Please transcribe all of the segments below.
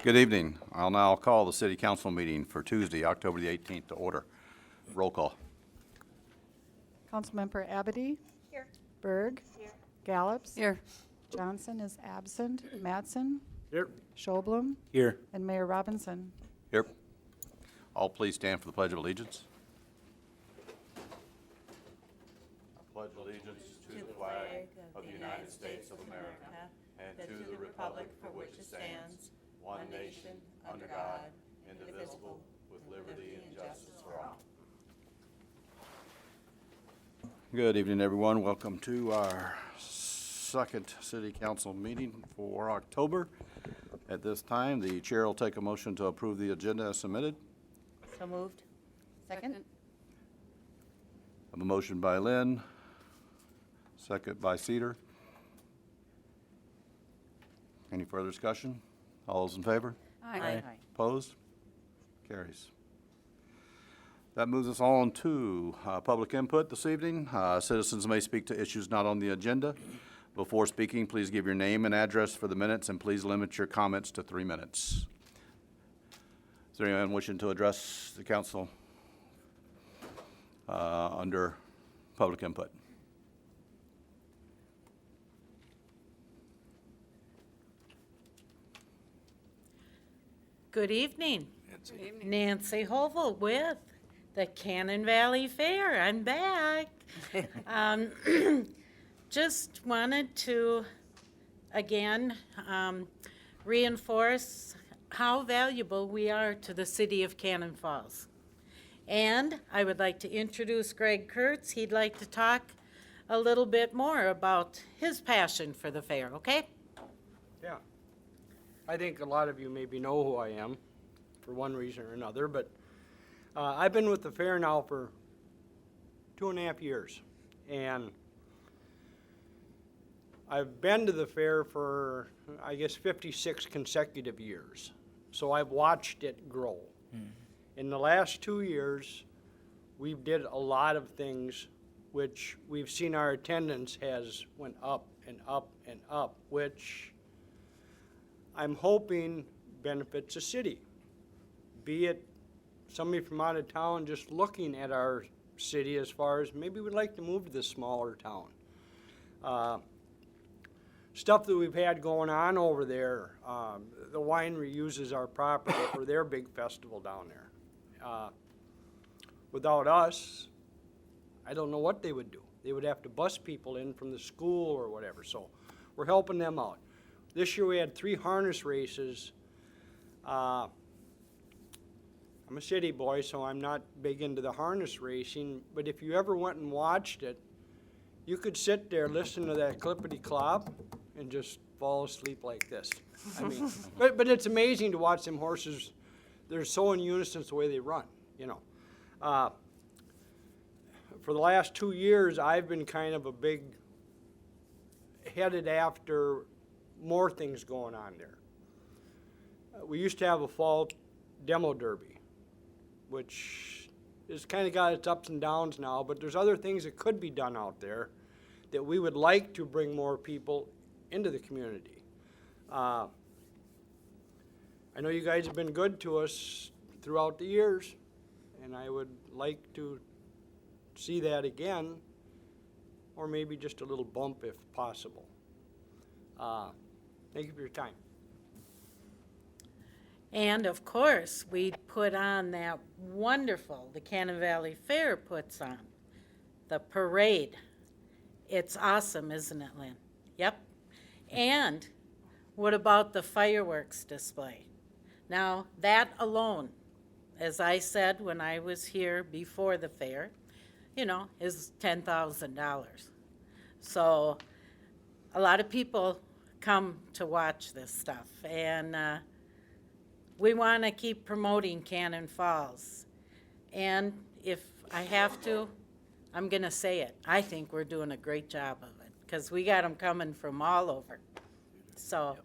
Good evening. I'll now call the city council meeting for Tuesday, October the 18th to order. Roll call. Councilmember Abady? Here. Berg? Here. Gallops? Here. Johnson is absent. Mattson? Here. Schoblum? Here. And Mayor Robinson. Here. All please stand for the Pledge of Allegiance. I pledge allegiance to the flag of the United States of America and to the republic for which it stands, one nation, under God, indivisible, with liberty and justice for all. Good evening, everyone. Welcome to our second city council meeting for October. At this time, the chair will take a motion to approve the agenda as submitted. So moved. Second? I have a motion by Lynn, second by Cedar. Any further discussion? All those in favor? Aye. Opposed? Carries. That moves us on to public input this evening. Citizens may speak to issues not on the agenda. Before speaking, please give your name and address for the minutes, and please limit your comments to 3 minutes. Is there anyone wishing to address the council under public input? Good evening. Nancy Hovel with the Cannon Valley Fair. I'm back. Just wanted to, again, reinforce how valuable we are to the city of Cannon Falls. And I would like to introduce Greg Kurtz. He'd like to talk a little bit more about his passion for the fair, okay? Yeah. I think a lot of you maybe know who I am for one reason or another, but I've been with the fair now for 2.5 years. And I've been to the fair for, I guess, 56 consecutive years. So I've watched it grow. In the last 2 years, we've did a lot of things which we've seen our attendance has went up and up and up, which I'm hoping benefits the city. Be it somebody from out of town just looking at our city as far as maybe we'd like to move to this smaller town. Stuff that we've had going on over there, the winery uses our property for their big festival down there. Without us, I don't know what they would do. They would have to bus people in from the school or whatever, so we're helping them out. This year we had 3 harness races. I'm a city boy, so I'm not big into the harness racing, but if you ever went and watched it, you could sit there, listen to that clippity-clop, and just fall asleep like this. I mean, but it's amazing to watch them horses. They're so in unison the way they run, you know. For the last 2 years, I've been kind of a big headed after more things going on there. We used to have a fall demo derby, which has kind of got its ups and downs now, but there's other things that could be done out there that we would like to bring more people into the community. I know you guys have been good to us throughout the years, and I would like to see that again, or maybe just a little bump if possible. Thank you for your time. And of course, we put on that wonderful, the Cannon Valley Fair puts on, the parade. It's awesome, isn't it, Lynn? Yep. And what about the fireworks display? Now, that alone, as I said when I was here before the fair, you know, is $10,000. So a lot of people come to watch this stuff, and we want to keep promoting Cannon Falls. And if I have to, I'm going to say it. I think we're doing a great job of it because we got them coming from all over. So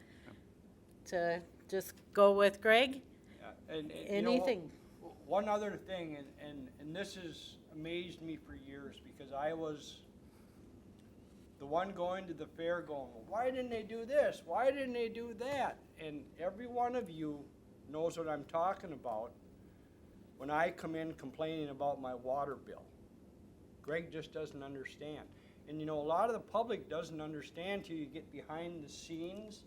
to just go with Greg, And you know, anything. one other thing, and this has amazed me for years because I was the one going to the fair going, "Well, why didn't they do this? Why didn't they do that?" And every one of you knows what I'm talking about when I come in complaining about my water bill. Greg just doesn't understand. And you know, a lot of the public doesn't understand till you get behind the scenes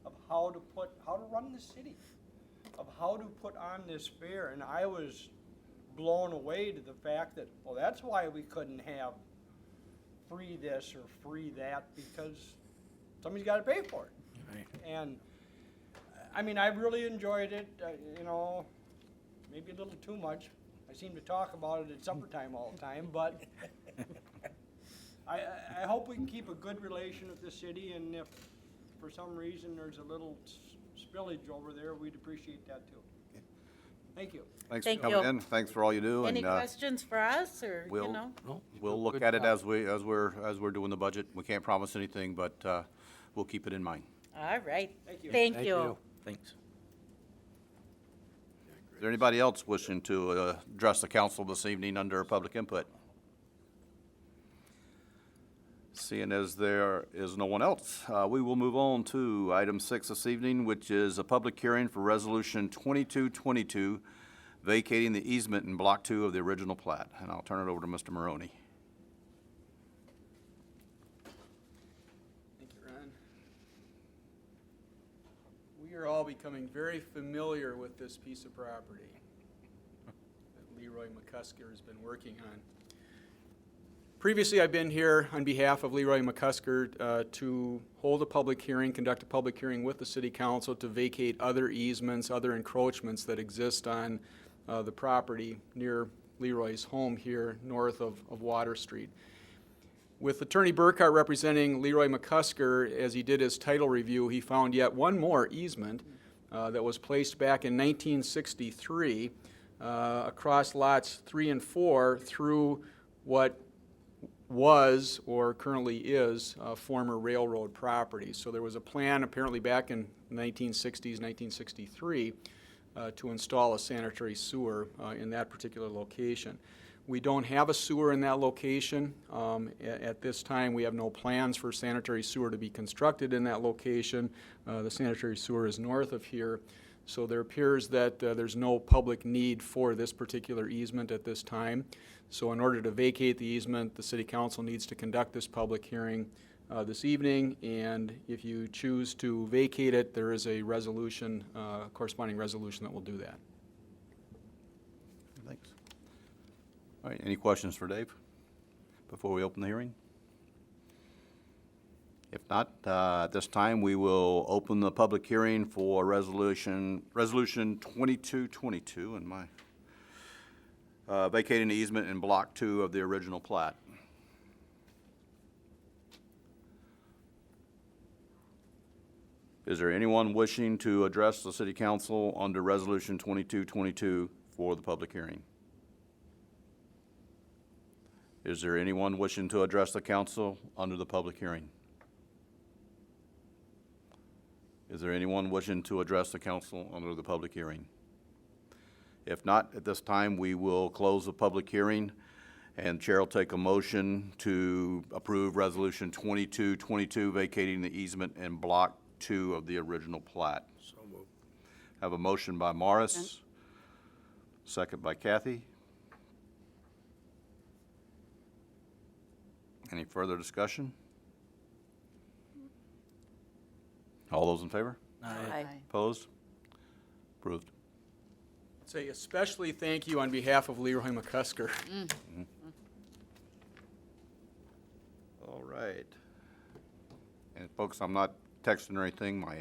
of how to run the city, of how to put on this fair. And I was blown away to the fact that, well, that's why we couldn't have free this or free that, because somebody's got to pay for it. Right. And I mean, I really enjoyed it, you know, maybe a little too much. I seem to talk about it at supper time all the time, but I hope we can keep a good relation with the city, and if for some reason there's a little spillage over there, we'd appreciate that too. Thank you. Thanks for Thank coming you. in. Thanks for all you do. Any and, questions for us, or, you we'll- know? No, We'll look good at it job. as we're doing the budget. We can't promise anything, but we'll keep it in mind. All right. Thank you. Thank you. Thanks. Is there anybody else wishing to address the council this evening under public input? Seeing as there is no one else, we will move on to item 6 this evening, which is a public hearing for Resolution 2222, vacating the easement in Block 2 of the original plat. And I'll turn it over to Mr. Maroney. Thank you, Ron. We are all becoming very familiar with this piece of property that Leroy McCusker has been working on. Previously, I've been here on behalf of Leroy McCusker to hold a public hearing, conduct a public hearing with the city council to vacate other easements, other encroachments that exist on the property near Leroy's home here north of Water Street. With Attorney Burkhart representing Leroy McCusker, as he did his title review, he found yet one more easement that was placed back in 1963 across lots 3 and 4 through what was or currently is former railroad property. So there was a plan apparently back in 1960s, 1963, to install a sanitary sewer in that particular location. We don't have a sewer in that location. At this time, we have no plans for sanitary sewer to be constructed in that location. The sanitary sewer is north of here. So there appears that there's no public need for this particular easement at this time. So in order to vacate the easement, the City Council needs to conduct this public hearing this evening, and if you choose to vacate it, there is a resolution, corresponding resolution that will do that. Thanks. All right, any questions for Dave before we open the hearing? If not, at this time, we will open the public hearing for Resolution 2222, and vacating the easement in Block 2 of the original plat. Is there anyone wishing to address the City Council under Resolution 2222 for the public hearing? Is there anyone wishing to address the council under the public hearing? Is there anyone wishing to address the council under the public hearing? If not, at this time, we will close the public hearing, and Chair will take a motion to approve Resolution 2222, vacating the easement in Block 2 of the original plat. So moved. Have a motion by Morris, second by Kathy. Any further discussion? All those in favor? Aye. Opposed? Approved. Say especially thank you on behalf of Leroy McCusker. All right. And folks, I'm not texting or anything. My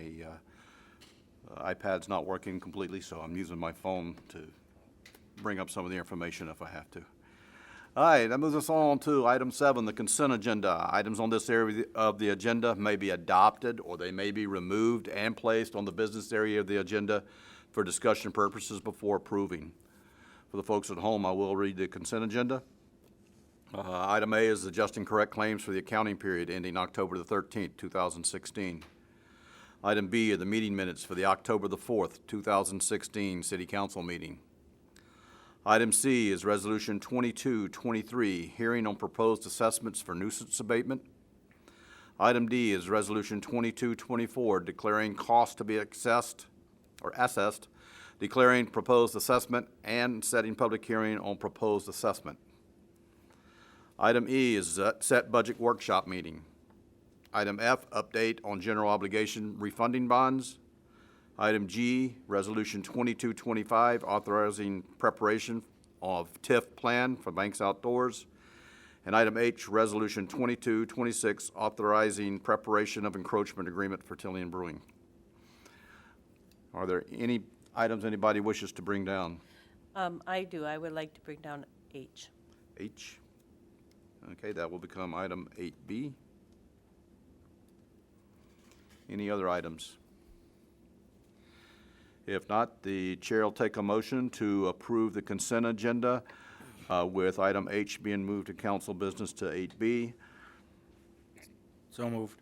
iPad's not working completely, so I'm using my phone to bring up some of the information if I have to. All right, that moves us on to item 7, the consent agenda. Items on this area of the agenda may be adopted, or they may be removed and placed on the business area of the agenda for discussion purposes before approving. For the folks at home, I will read the consent agenda. Item A is adjusting correct claims for the accounting period ending October the 13th, 2016. Item B are the meeting minutes for the October the 4th, 2016 City Council meeting. Item C is Resolution 2223, hearing on proposed assessments for nuisance abatement. Item D is Resolution 2224, declaring cost to be assessed, declaring proposed assessment, and setting public hearing on proposed assessment. Item E is set budget workshop meeting. Item F, update on general obligation refunding bonds. Item G, Resolution 2225, authorizing preparation of TIF plan for Banks Outdoors. And item H, Resolution 2226, authorizing preparation of encroachment agreement for Tillian Brewing. Are there any items anybody wishes to bring down? I do. I would like to bring down H. H? Okay, that will become item 8B. Any other items? If not, the chair will take a motion to approve the consent agenda with item H being moved to council business to 8B. So moved.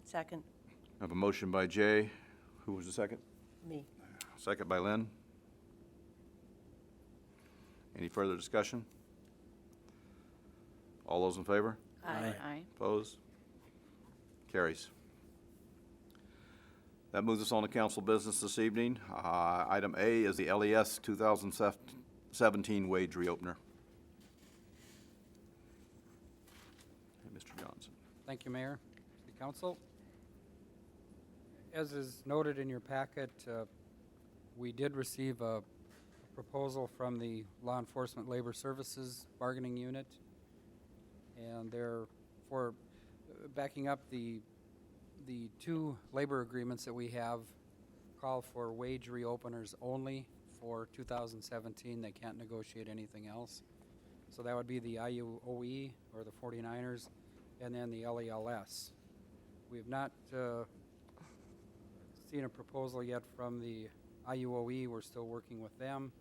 Second, I have a motion by Jay. Who was the second? me. Second by Lynn. Any further discussion? All those in favor? Aye. Aye. Opposed? Carries. That moves us on to council business this evening. Item A is the LES 2017 wage reopener. Hey, Mr. Johnson. Thank you, Mayor, City Council. As is noted in your packet, we did receive a proposal from the Law Enforcement Labor Services Bargaining Unit, and for backing up the two labor agreements that we have call for wage reopeners only for 2017. They can't negotiate anything else. So that would be the IUOE, or the 49ers, and then the LELS. We have not seen a proposal yet from the IUOE. We're still working with them.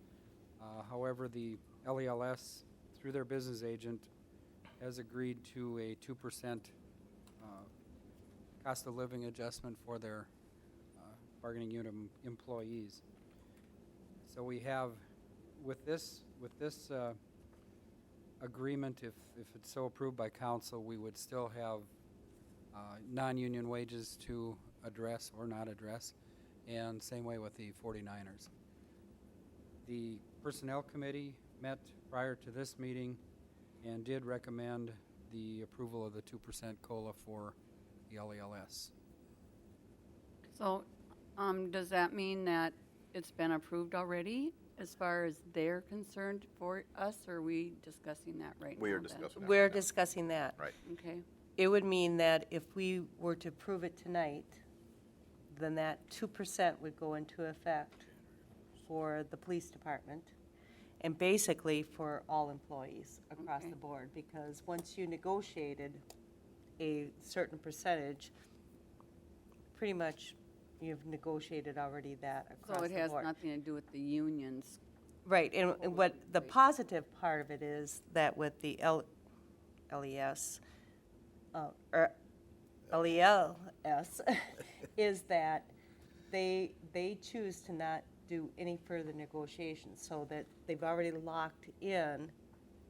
However, the LELS, through their business agent, has agreed to a 2% cost of living adjustment for their bargaining unit employees. So we have, with this agreement, if it's so approved by council, we would still have non-union wages to address or not address, and same way with the 49ers. The Personnel Committee met prior to this meeting and did recommend the approval of the 2% COLA for the LELS. So, does that mean that it's been approved already as far as they're concerned for us, or are we discussing that right now? We are then? discussing that. We're discussing that. Right. Okay, It would mean that if we were to approve it tonight, then that 2% would go into effect for the police department and basically for all employees across Okay. the board, because once you negotiated a certain percentage, pretty much you've negotiated already that across so the it has board. nothing to do with the unions. Right, and what the positive part of it is that with the LES, or LELS, is that they choose to not do any further negotiations, so that they've already locked in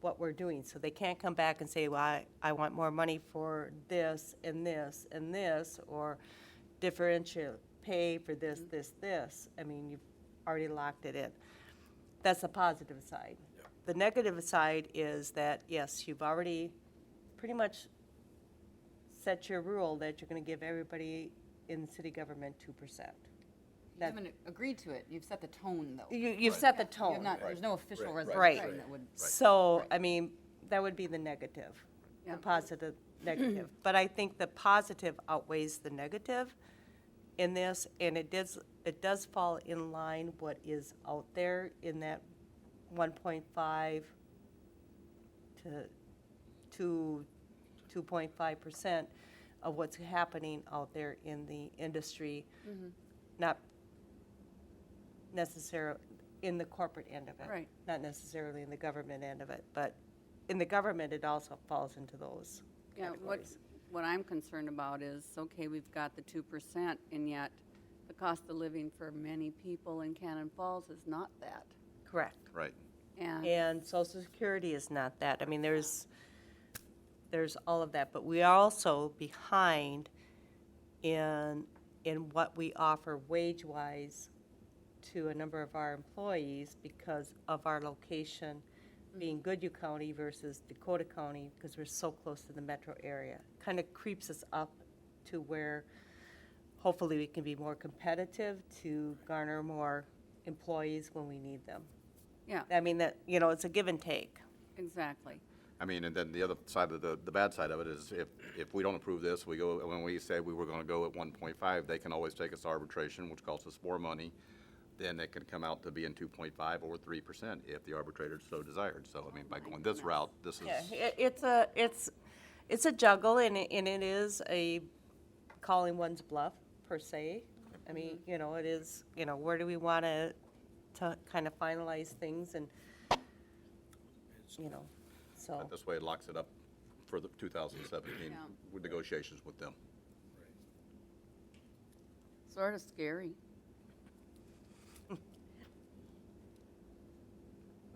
what we're doing. So they can't come back and say, well, I want more money for this and this and this, or differential pay for this, this. I mean, you've already locked it in. That's the positive side. The negative side is that, yes, you've already pretty much set your rule that you're going to give everybody in city government 2%. You haven't agreed to it. You've set the tone, though. You've set the You tone. have not, there's no official Right. Right. resolution that would. So, I mean, that would be the negative, the Yeah. positive, negative. But I think the positive outweighs the negative in this, and it does fall in line what is out there in that 1.5 to 2.5% of what's happening out there in the industry, not necessarily in the corporate end of it. Right. Not necessarily in the government end of it, but in the government, it also falls into those Yeah, categories. what I'm concerned about is, okay, we've got the 2%, and yet the cost of living for many people in Cannon Falls is not that. Correct. Right. And, And Social Security is not that. I mean, there's there's all of that, but we are also behind in what we offer wage-wise to a number of our employees because of our location being Goodhue County versus Dakota County, because we're so close to the metro area. Kind of creeps us up to where hopefully we can be more competitive to garner more employees when we need them. Yeah, I mean, that, you know, it's a give and take. exactly. I mean, and then the other side of the bad side of it is if we don't approve this, we go, when we said we were gonna go at 1.5, they can always take us to arbitration, which costs us more money. Then it can come out to being 2.5 or 3% if the arbitrator so desired. So, I mean, by going this route, this is. Yeah, it's a juggle, and it is a calling one's bluff, per se. I mean, you know, it is, you know, where do we want to kind of finalize things and, you know, so. But this way it locks it up for the 2017 Yeah. with negotiations with them. Sort of scary.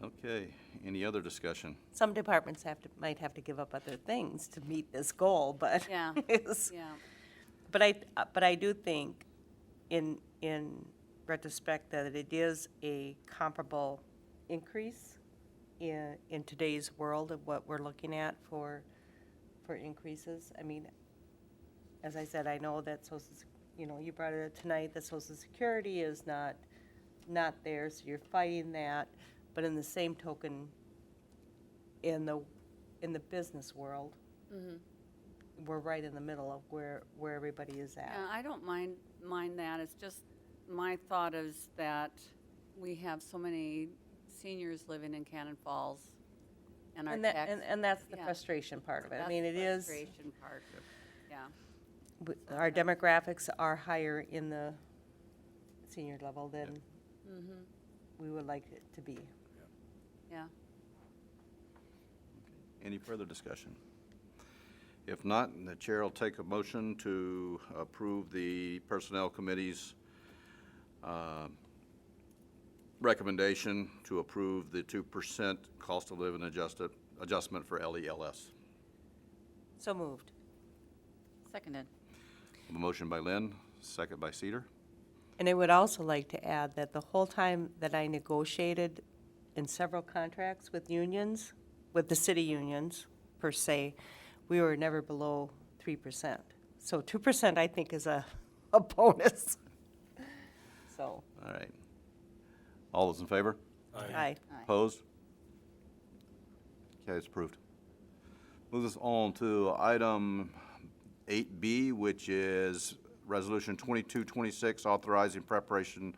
Okay, any other discussion? Some departments might have to give up other things to meet this goal, but. Yeah. it's- Yeah, But I do think in retrospect that it is a comparable increase in today's world of what we're looking at for increases. I mean, as I said, I know that you know, you brought it up tonight, that Social Security is not there, so you're fighting that. But in the same token, in the business world, we're right in the middle of where everybody is at. yeah, I don't mind that. It's just, my thought is that we have so many seniors living in Cannon Falls, and our tax. And that's the yeah. frustration part of it. I That's mean, the it is, frustration part, yeah. our demographics are higher in the senior level than we would like it to be. Yeah. Any further discussion? If not, the chair will take a motion to approve the Personnel Committee's recommendation to approve the 2% cost of living adjustment for LELS. So moved. Seconded. A motion by Lynn, second by Cedar. And I would also like to add that the whole time that I negotiated in several contracts with unions, with the city unions per se, we were never below 3%. So 2% I think is a bonus. So, All right. All those in favor? aye. Opposed? Okay, it's approved. Moves us on to item 8B, which is Resolution 2226, authorizing preparation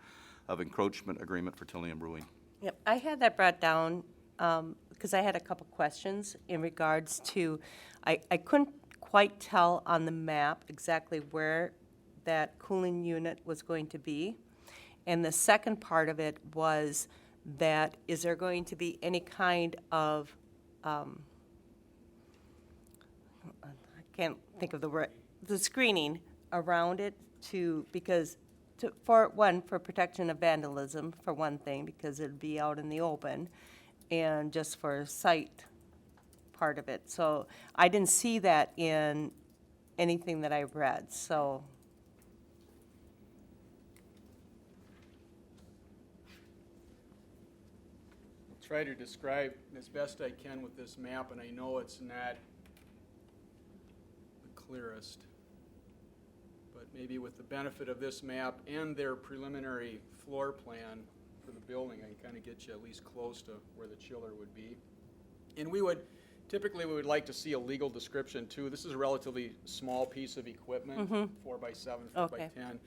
of encroachment agreement for Tillian Brewing. Yep, I had that brought down because I had a couple questions in regards to, I couldn't quite tell on the map exactly where that cooling unit was going to be. And the second part of it was that, is there going to be any kind of, I can't think of the word, the screening around it for protection of vandalism, for one thing, because it'd be out in the open, and just for sight part of it. So I didn't see that in anything that I read, so. Try to describe as best I can with this map, and I know it's not the clearest. But maybe with the benefit of this map and their preliminary floor plan for the building, I can kind of get you at least close to where the chiller would be. And typically we would like to see a legal description too. This is a relatively small piece of equipment, 4x7, 4x10.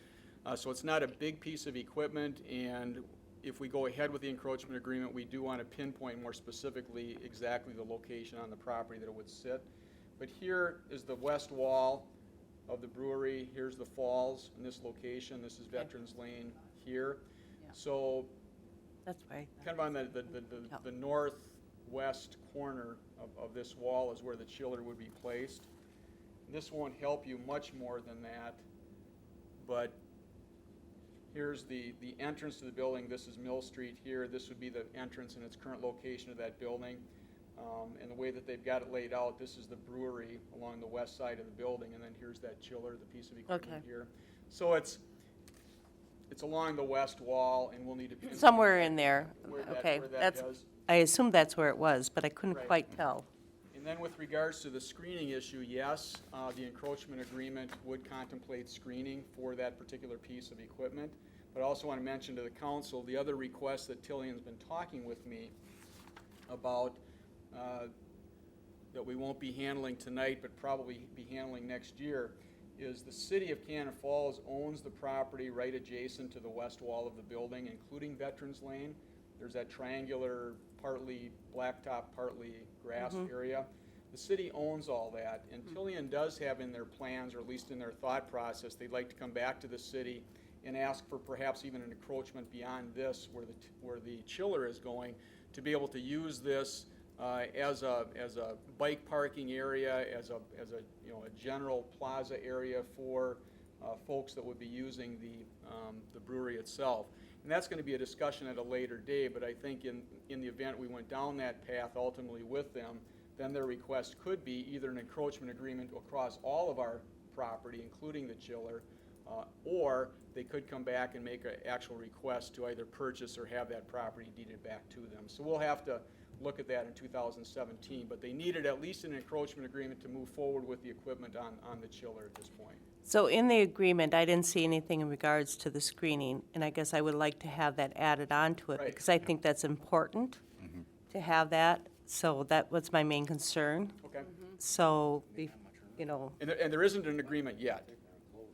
So it's not a big piece of equipment, and if we go ahead with the encroachment agreement, we do want to pinpoint more specifically exactly the location on the property that it would sit. But here is the west wall of the brewery. Here's the falls in this location. This is Veterans Lane here. Yeah. So That's right. kind of on the northwest corner of this wall is where the chiller would be placed. This won't help you much more than that, but here's the entrance to the building. This is Mill Street here. This would be the entrance in its current location of that building. And the way that they've got it laid out, this is the brewery along the west side of the building, and then here's that chiller, the piece of equipment Okay. here. So it's along the west wall, and we'll need to pinpoint Somewhere in there. where that- Okay, where that that's, does. I assumed that's where it was, but I couldn't Right. quite tell. And then with regards to the screening issue, yes, the encroachment agreement would contemplate screening for that particular piece of equipment. But I also want to mention to the council, the other request that Tillion's been talking with me about, that we won't be handling tonight, but probably be handling next year, is the city of Cannon Falls owns the property right adjacent to the west wall of the building, including Veterans Lane. There's that triangular, partly blacktop, partly grass area. The city owns all that, and Tillion does have in their plans, or at least in their thought process, they'd like to come back to the city and ask for perhaps even an encroachment beyond this, where the chiller is going, to be able to use this as a bike parking area, as a you know, a general plaza area for folks that would be using the brewery itself. And that's going to be a discussion at a later day, but I think in the event we went down that path ultimately with them, then their request could be either an encroachment agreement across all of our property, including the chiller, or they could come back and make an actual request to either purchase or have that property deeded back to them. So we'll have to look at that in 2017, but they needed at least an encroachment agreement to move forward with the equipment on the chiller at this point. So in the agreement, I didn't see anything in regards to the screening, and I guess I would like to have that added on to it, Right. because I think that's important to have that. So that was my main concern. Okay? So, you know, And there isn't an agreement yet.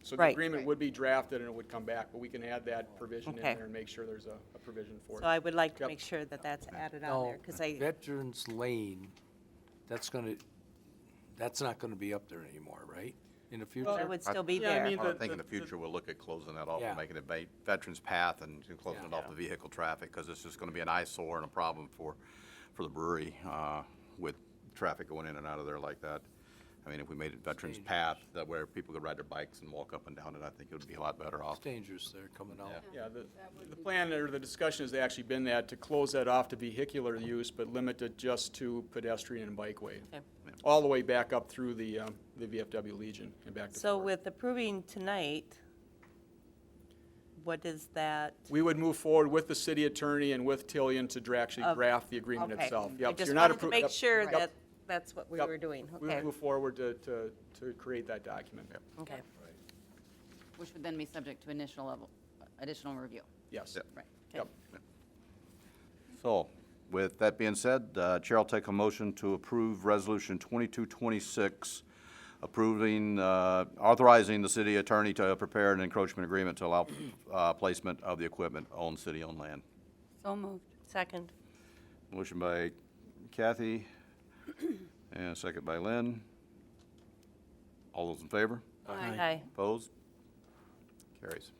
So the Right. agreement would be drafted and it would come back, but we can add that provision in Okay. there and make sure there's a provision for it. so I would like to Yep. make sure that that's added on Now, there, because I, Veterans Lane, that's not gonna be up there anymore, right? In the it future? would still be Yeah, I there. mean, I think in the future, we'll look at closing that off Yeah. and making it Veterans Path and closing it off the vehicle traffic, because it's just gonna be an eyesore and a problem for the brewery, with traffic going in and out of there like that. I mean, if we made it Veterans Path, that where people could ride their bikes and walk up and down it, I think it would be a lot better off. It's dangerous there coming out. Yeah, the plan or the discussion has actually been that to close that off to vehicular use, but limit it just to pedestrian and bikeway. Okay. All the way back up through the VFW Legion and back to So Fort. with approving tonight, what is that? We would move forward with the city attorney and with Tillion to actually Of- draft the agreement Okay. itself. I Yep, just you're not wanted to appro- make yep, sure yep, that that's what we yep. were doing. We would Okay, move forward to create that document. okay. Which would then be subject to additional review. Yes. Yep. Right. Yep. So, with that being said, Chair will take a motion to approve Resolution 2226, authorizing the city attorney to prepare an encroachment agreement to allow placement of the equipment on city-owned land. So moved. Second. Motion by Kathy, and a second by Lynn. All those in favor? Aye. Opposed? Carries.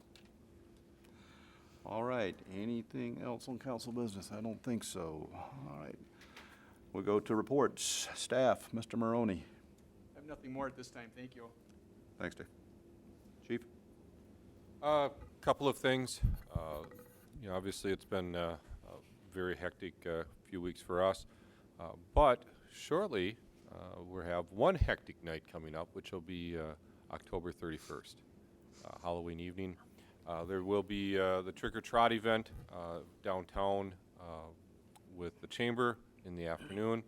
All right, anything else on council business? I don't think so. All right. We'll go to reports. Staff, Mr. Maroney. I have nothing more at this time. Thank you. Thanks, Dave. Chief? Couple of things. Obviously, it's been a very hectic few weeks for us. But shortly, we have one hectic night coming up, which will be October 31st, Halloween evening. There will be the Trick or Trot event downtown with the Chamber in the afternoon.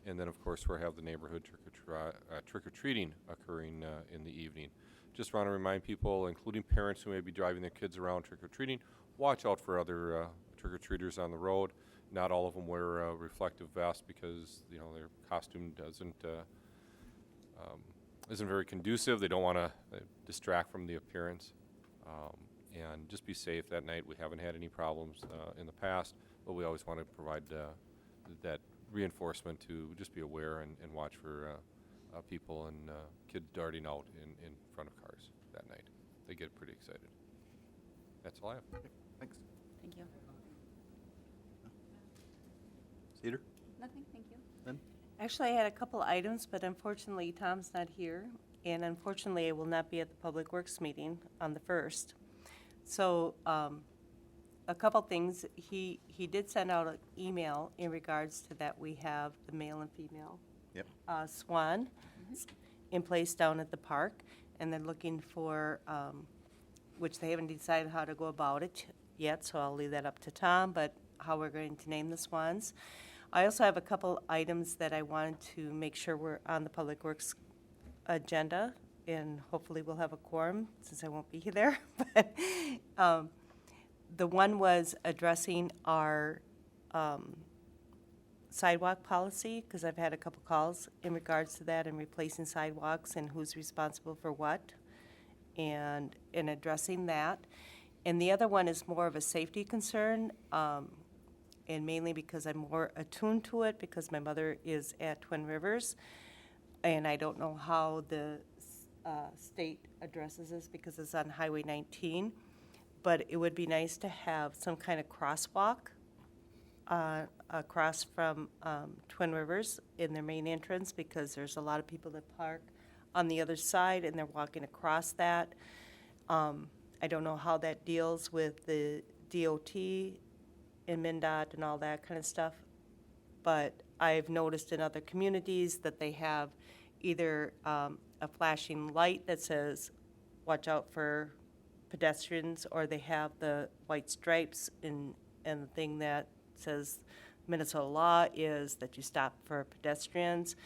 And then, of course, we'll have the neighborhood trick-or-treating occurring in the evening. Just want to remind people, including parents who may be driving their kids around trick-or-treating, watch out for other trick-or-treaters on the road. Not all of them wear a reflective vest because, their costume isn't very conducive. They don't want to distract from the appearance. And just be safe that night. We haven't had any problems in the past, but we always want to provide that reinforcement to just be aware and watch for people and kids darting out in front of cars that night. They get pretty excited. That's all I have. Thanks. Thank you. Cedar? Nothing, thank you. Actually, I had a couple items, but unfortunately, Tom's not here, and unfortunately, I will not be at the Public Works meeting on the 1st. So a couple things. He did send out an email in regards to that. We have the male and female Yep. swan in place down at the park, and they're looking for, which they haven't decided how to go about it yet, so I'll leave that up to Tom, but how we're going to name the swans. I also have a couple items that I wanted to make sure were on the Public Works agenda, and hopefully we'll have a quorum, since I won't be there. But the one was addressing our sidewalk policy, because I've had a couple calls in regards to that and replacing sidewalks and who's responsible for what, and in addressing that. And the other one is more of a safety concern, and mainly because I'm more attuned to it, because my mother is at Twin Rivers, and I don't know how the state addresses this because it's on Highway 19, but it would be nice to have some kind of crosswalk across from Twin Rivers in their main entrance, because there's a lot of people that park on the other side and they're walking across that. I don't know how that deals with the DOT and MnDOT and all that kind of stuff, but I've noticed in other communities that they have either a flashing light that says, watch out for pedestrians, or they have the white stripes, and the thing that says Minnesota law is that you stop for pedestrians.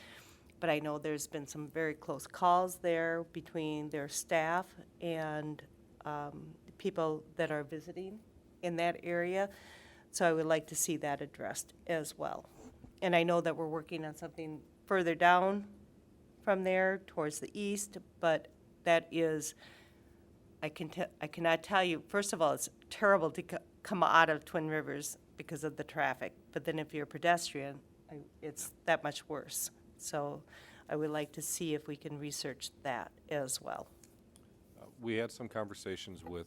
But I know there's been some very close calls there between their staff and people that are visiting in that area. So I would like to see that addressed as well. And I know that we're working on something further down from there towards the east, but that is, I cannot tell you, first of all, it's terrible to come out of Twin Rivers because of the traffic. But then if you're a pedestrian, it's that much worse. So I would like to see if we can research that as well. We had some conversations with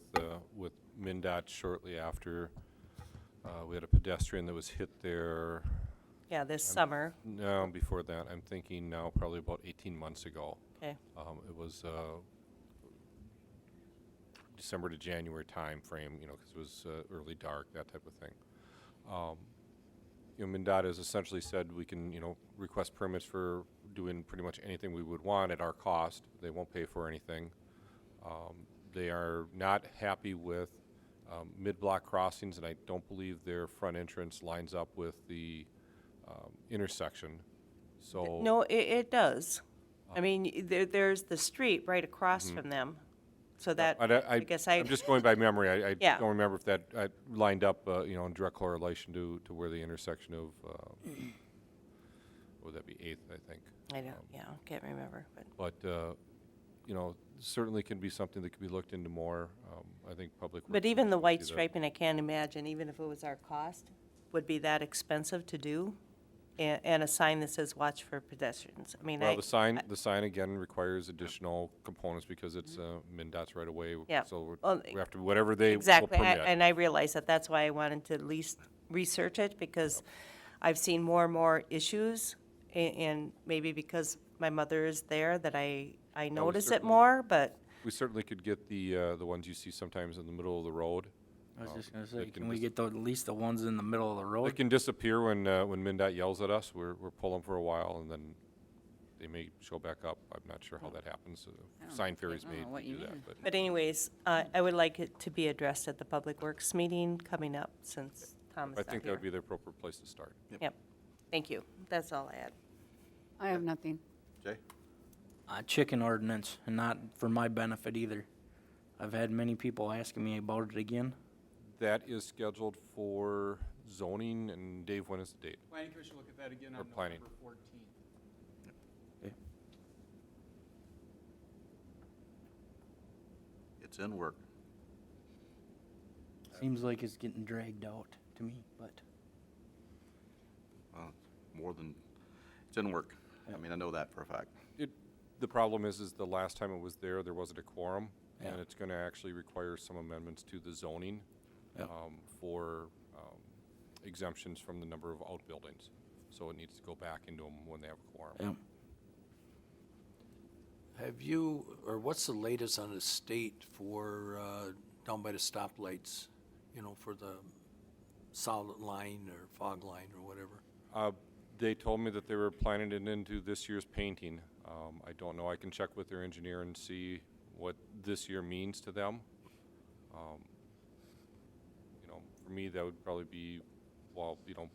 MnDOT shortly after. We had a pedestrian that was hit there. Yeah, this summer. No, before that. I'm thinking now probably about 18 months ago. Okay. It was December to January time frame, you know, because it was early dark, that type of thing. You know, MnDOT has essentially said we can, you know, request permits for doing pretty much anything we would want at our cost. They won't pay for anything. They are not happy with mid-block crossings, and I don't believe their front entrance lines up with the intersection. So No, it does. I mean, there's the street right across from them. So that, I guess I'm just going by memory. I Yeah. don't remember if that lined up, you know, in direct correlation to where the intersection of, would that be 8th, I think. I don't, yeah, can't remember, but. But, you know, certainly can be something that could be looked into more. I think public. But Works even the should white do that. striping, I can't imagine, even if it was our cost, would be that expensive to do? And a sign that says, watch for pedestrians. I mean, Well, the sign again requires additional components because it's MnDOT's right away. Yeah. So Well, we have to, whatever they will exactly, permit. and I realize that. That's why I wanted to at least research it, because I've seen more and more issues, and maybe because my mother is there that I notice it certainly- more, but We certainly could get the ones you see sometimes in the middle of the road. I was just gonna they say, can can we just- get at least the ones in the middle of the They road? can disappear when MnDOT yells at us. We're pulling for a while, and then they may show back up. I'm not sure how that happens. Sign fairies I don't may know what you do that, mean. but anyways, I would like it to be addressed at the Public Works meeting coming up, since Tom is I not think that here. would be the appropriate place to start. Yep, thank you. That's all I had. I have nothing. Jay? Chicken ordinance, and not for my benefit either. I've had many people asking me about it again. That is scheduled for zoning, and Dave, when is the date? Planning Commission, look at that again Or on planning. November 14th. It's in work. Seems like it's getting dragged out to me, but Well, more than, it's in work. I mean, I know that for a fact. The problem is the last time it was there wasn't a quorum, and Yeah. it's going to actually require some amendments to the zoning Yep. for exemptions from the number of outbuildings. So it needs to go back into them when they have a quorum. yeah. Have you, or what's the latest on the state for down by the stoplights you know, for the solid line or fog line or whatever? They told me that they were planning it into this year's painting. I don't know, I can check with their engineer and see what this year means to them. You know, for me, that would probably be, well, you know,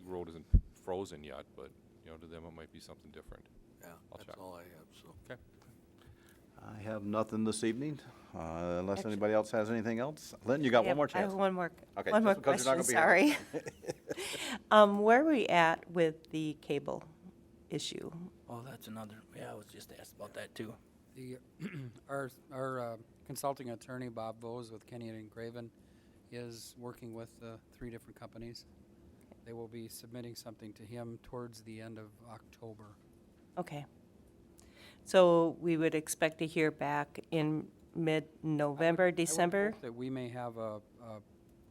the road isn't frozen yet, but, you know, to them it might be something different. Yeah, I'll that's check. all I have, so. Okay. I have nothing this evening, unless anybody else has anything else. Lynn, you got one more I have chance. one more, Okay, one more just because you're question, not gonna be sorry. Where are we at with the cable issue? Oh, that's another, yeah, I was just asked about that too. The, our consulting attorney, Bob Vose with Kenny and Graven, is working with 3 different companies. They will be submitting something to him towards the end of October. Okay. So we would expect to hear back in mid-November, I would December? hope that we may have a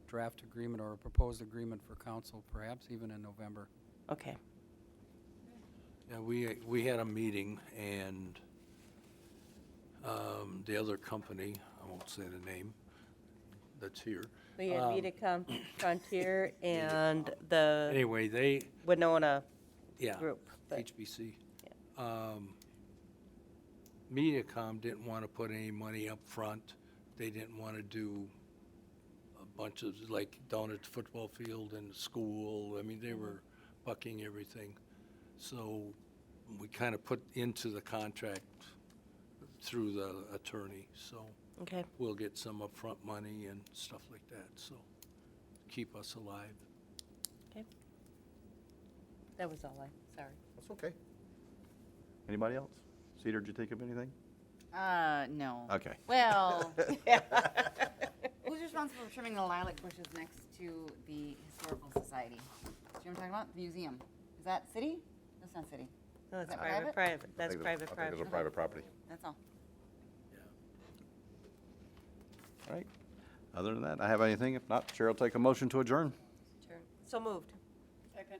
draft agreement or a proposed agreement for council, perhaps even in November. Okay. Yeah, we had a meeting and the other company, I won't say the name, that's here. We had Medicom Frontier and the Anyway, they, Winona yeah, group. but- HBC. Mediacom didn't want to put any money up front. They didn't want to do a bunch of, like, down at the football field and the school. I mean, they were bucking everything. So we kind of put into the contract through the attorney, so Okay. we'll get some upfront money and stuff like that, so keep us alive. That was all sorry. That's okay. Anybody else? Cedar, did you think of anything? No. Okay. Well, who's responsible for trimming the lilac bushes next to the Historical Society? Do you know what I'm talking about? The museum. Is that city? That's not city. No, it's that private, private? That's I think private, I think private. it's a private property. That's all. All right. Other than that, I have anything? If not, Chair will take a motion to adjourn. So moved. Second.